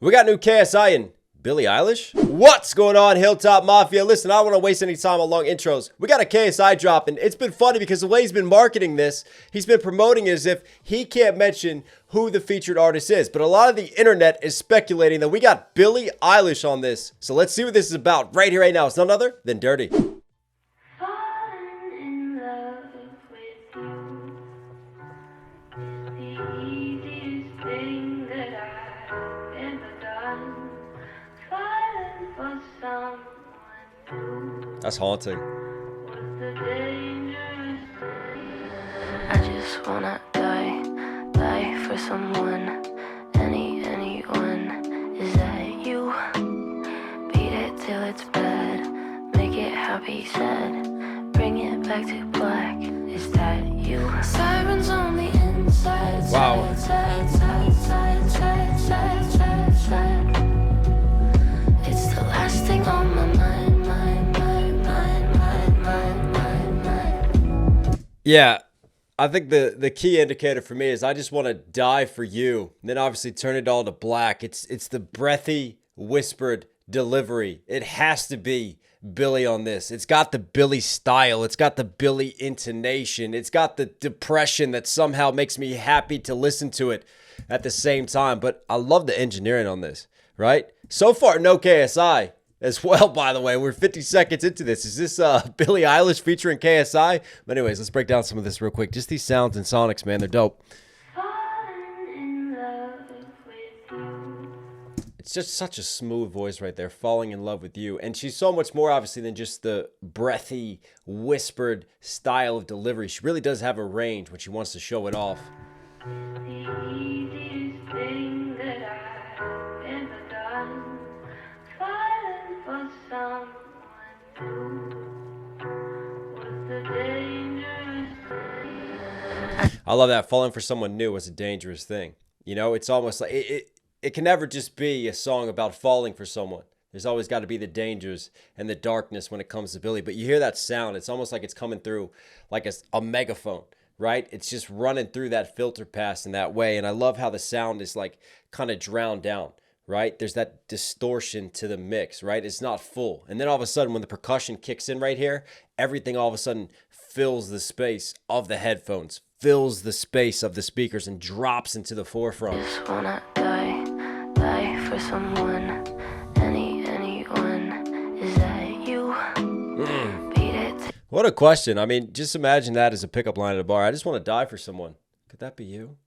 We got new KSI and Billie Eilish. What's going on, Hilltop Mafia? Listen, I don't want to waste any time on long intros. We got a KSI drop, and it's been funny because the way he's been marketing this, he's been promoting it as if he can't mention who the featured artist is. But a lot of the internet is speculating that we got Billie Eilish on this. So let's see what this is about right here, right now. It's none other than Dirty. That's haunting. I just wanna die for someone, anyone. Is that you? Beat it till it's bad, make it happy, sad, bring it back to black. Is that you? Sirens on the inside. Wow. It's the last thing on my mind. Yeah, I think the key indicator for me is I just want to die for you. And then obviously turn it all to black. It's the breathy, whispered delivery. It has to be Billie on this. It's got the Billie style. It's got the Billie intonation. It's got the depression that somehow makes me happy to listen to it at the same time. But I love the engineering on this, right? So far, no KSI as well, by the way. We're 50 seconds into this. Is this Billie Eilish featuring KSI? But anyways, let's break down some of this real quick. Just these sounds and sonics, man, they're dope. It's just such a smooth voice right there, falling in love with you. And she's so much more, obviously, than just the breathy, whispered style of delivery. She really does have a range when she wants to show it off. I love that. Falling for someone new is a dangerous thing. You know, it's almost like it can never just be a song about falling for someone. There's always got to be the dangers and the darkness when it comes to Billie. But you hear that sound, it's almost like it's coming through like a megaphone, right? It's just running through that filter pass in that way. And I love how the sound is like kind of drowned down, right? There's that distortion to the mix, right? It's not full. And then all of a sudden when the percussion kicks in right here, everything all of a sudden fills the space of the headphones, fills the space of the speakers, and drops into the forefront. Just wanna die for someone, anyone. Is that you? Beat it. What a question. I mean, just imagine that as a pickup line at a bar. I just want to die for someone. Could that be you?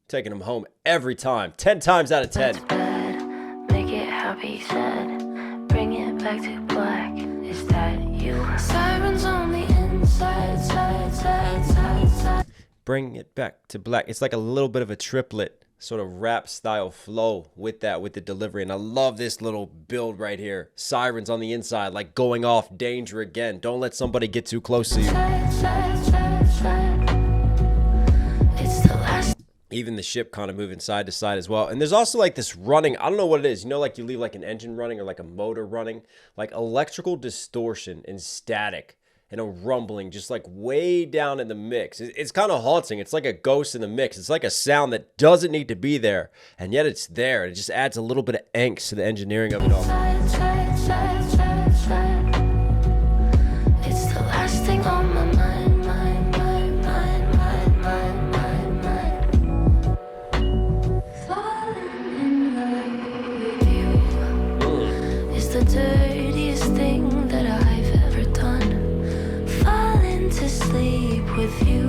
Taking them home every time, 10 times out of 10. That's bad, make it happy, sad, bring it back to black. Is that you? Sirens on the inside, side. Bring it back to black. It's like a little bit of a triplet sort of rap style flow with the delivery. And I love this little build right here. Sirens on the inside, like going off, danger again. Don't let somebody get too close to you. It's the last. Even the ship kind of moving side to side as well. And there's also like this running. I don't know what it is. You know, like you leave like an engine running or like a motor running, like electrical distortion and static and a rumbling just like way down in the mix. It's kind of haunting. It's like a ghost in the mix. It's like a sound that doesn't need to be there, and yet it's there. It just adds a little bit of angst to the engineering of it all. It's the last thing on my mind. Falling in love with you is the dirtiest thing that I've ever done. Falling to sleep with you,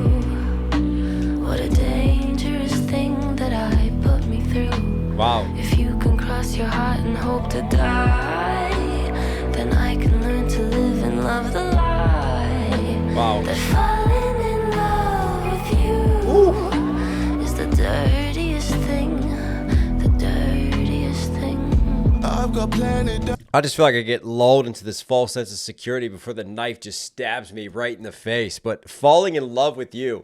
what a dangerous thing that I put me through. Wow. If you can cross your heart and hope to die, then I can learn to live and love the lie. Wow. That falling in love with you is the dirtiest thing, the dirtiest thing. I've got planet. I just feel like I get lulled into this false sense of security before the knife just stabs me right in the face. But falling in love with you,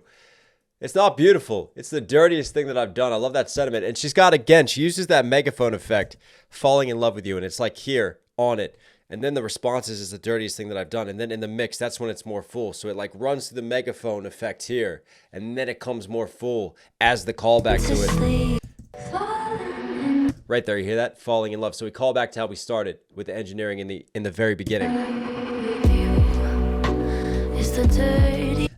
it's not beautiful. It's the dirtiest thing that I've done. I love that sentiment. And she's got, again, she uses that megaphone effect, falling in love with you. And it's like here on it. And then the responses is the dirtiest thing that I've done. And then in the mix, that's when it's more full. So it like runs through the megaphone effect here. And then it comes more full as the callback to it. Right there, you hear that? Falling in love. So we call back to how we started with the engineering in the very beginning.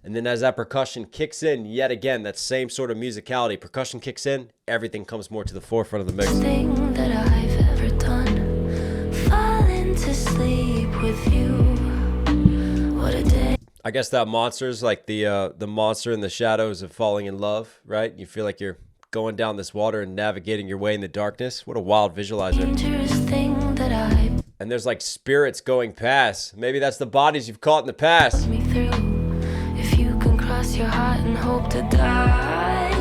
And then as that percussion kicks in, yet again, that same sort of musicality, percussion kicks in, everything comes more to the forefront of the mix. Thing that I've ever done, falling to sleep with you. What a day. I guess that monster's like the monster in the shadows of falling in love, right? You feel like you're going down this water and navigating your way in the darkness. What a wild visualizer. Dangerous thing that I And there's like spirits going past. Maybe that's the bodies you've caught in the past. me through. If you can cross your heart and hope to die,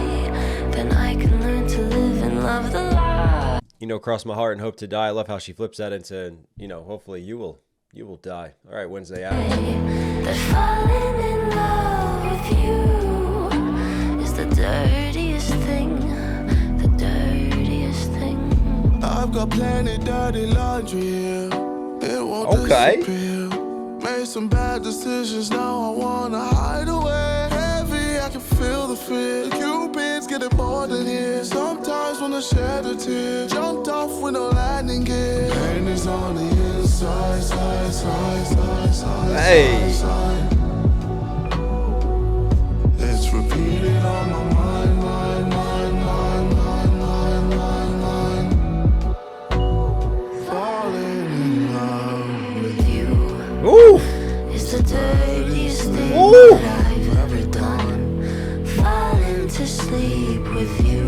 then I can learn to live and love the lie. You know, cross my heart and hope to die. I love how she flips that into, you know, hopefully you will die. All right, Wednesday out. That falling in love with you is the dirtiest thing, the dirtiest thing. I've got plenty dirty laundry here. It won't Okay. disappear. Made some bad decisions, now I wanna hide away. Heavy, I can feel the fear. The Cupid's getting bored in here. Sometimes wanna shed a tear. Jumped off with no landing gear. Pain is on the inside, side. Hey. Side. It's repeated on my mind. Falling in love with you. Ooh. It's the dirtiest thing Ooh. that I've ever done. Falling to sleep with you.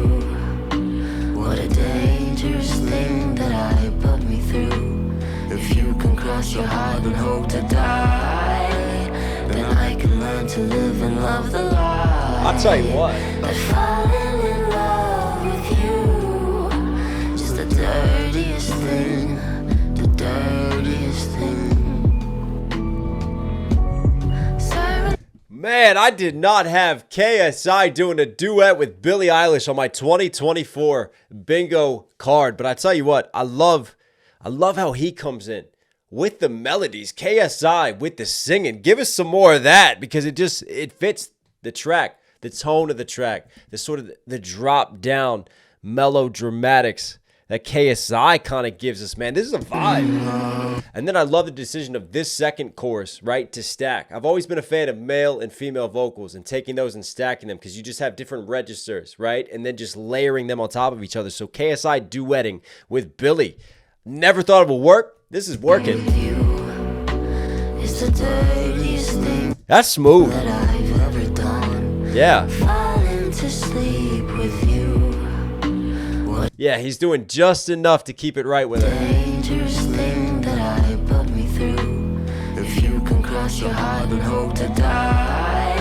What a dangerous thing that I put me through. If you can cross your heart and hope to die, then I can learn to live and love the lie. I'll tell you what. That falling in love with you is the dirtiest thing, the dirtiest thing. Siren. Man, I did not have KSI doing a duet with Billie Eilish on my 2024 bingo card. But I tell you what, I love how he comes in with the melodies. KSI with the singing. Give us some more of that because it fits the track, the tone of the track, the sort of the drop down melodramatics that KSI kind of gives us, man. This is a vibe. And then I love the decision of this second chorus, right, to stack. I've always been a fan of male and female vocals and taking those and stacking them because you just have different registers, right? And then just layering them on top of each other. So KSI duetting with Billie. Never thought it would work. This is working. It's the dirtiest thing That's smooth. that I've ever done. Yeah. Falling to sleep with you. Yeah, he's doing just enough to keep it right with her. Dangerous thing that I put me through. If you can cross your heart and hope to die,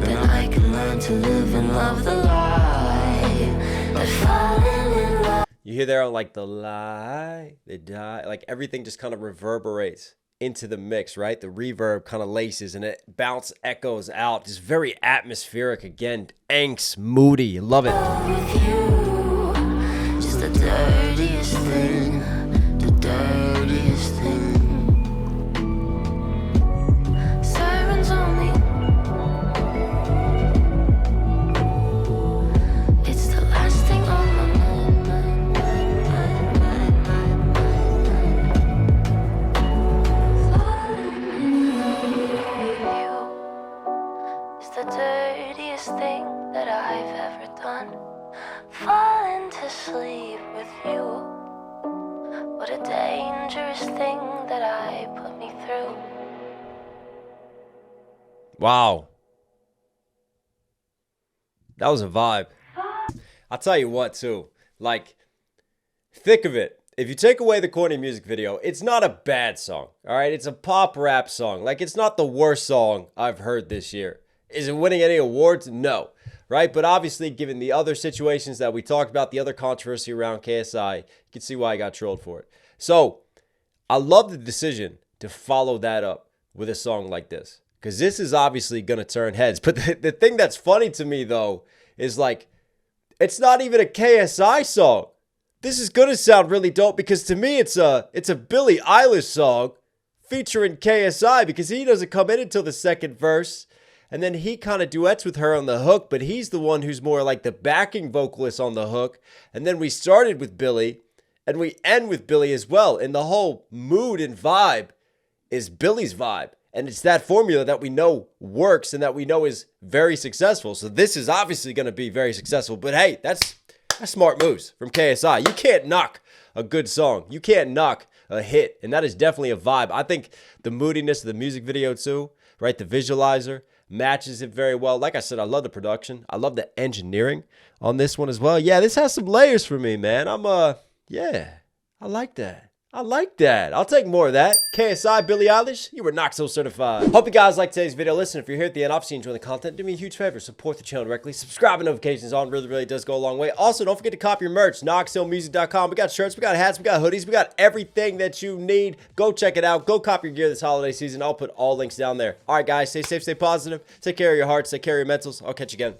then I can learn to live and love the lie. That falling in love. You hear there on like the lie, the die, like everything just kind of reverberates into the mix, right? The reverb kind of laces and it bounce echoes out. Just very atmospheric again. Angst, moody. Love it. With you, just the dirtiest thing, the dirtiest thing. Sirens on me. It's the last thing on my mind. Falling in love with you is the dirtiest thing that I've ever done. Falling to sleep with you. What a dangerous thing that I put me through. Wow. That was a vibe. I'll tell you what, too. Like, thick of it. If you take away the corny music video, it's not a bad song. All right? It's a pop rap song. Like, it's not the worst song I've heard this year. Is it winning any awards? No. Right? But obviously, given the other situations that we talked about, the other controversy around KSI, you can see why I got trolled for it. So, I love the decision to follow that up with a song like this. Because this is obviously going to turn heads. But the thing that's funny to me, though, is like, it's not even a KSI song. This is going to sound really dope because to me, it's a Billie Eilish song featuring KSI because he doesn't come in until the second verse. And then he kind of duets with her on the hook, but he's the one who's more like the backing vocalist on the hook. And then we started with Billie, And we end with Billie as well. And the whole mood and vibe is Billie's vibe. And it's that formula that we know works and that we know is very successful. So this is obviously going to be very successful. But hey, that's smart moves from KSI. You can't knock a good song. You can't knock a hit. And that is definitely a vibe. I think the moodiness of the music video too, right? The Visualiser matches it very well. Like I said, I love the production. I love the engineering on this one as well. Yeah, this has some layers for me, man. Yeah, I like that. I like that. I'll take more of that. KSI, Billie Eilish, you were Knox certified. Hope you guys liked today's video. Listen, if you're here at the end, obviously enjoying the content, do me a huge favor. Support the channel directly. Subscribe and notifications on. Really does go a long way. Also, don't forget to copy your merch. knoxhilldmv.com. We got shirts, we got hats, we got hoodies, we got everything that you need. Go check it out. Go copy your gear this holiday season. I'll put all links down there. All right, guys, stay safe, stay positive. Take care of your hearts, take care of your mentals. I'll catch you again.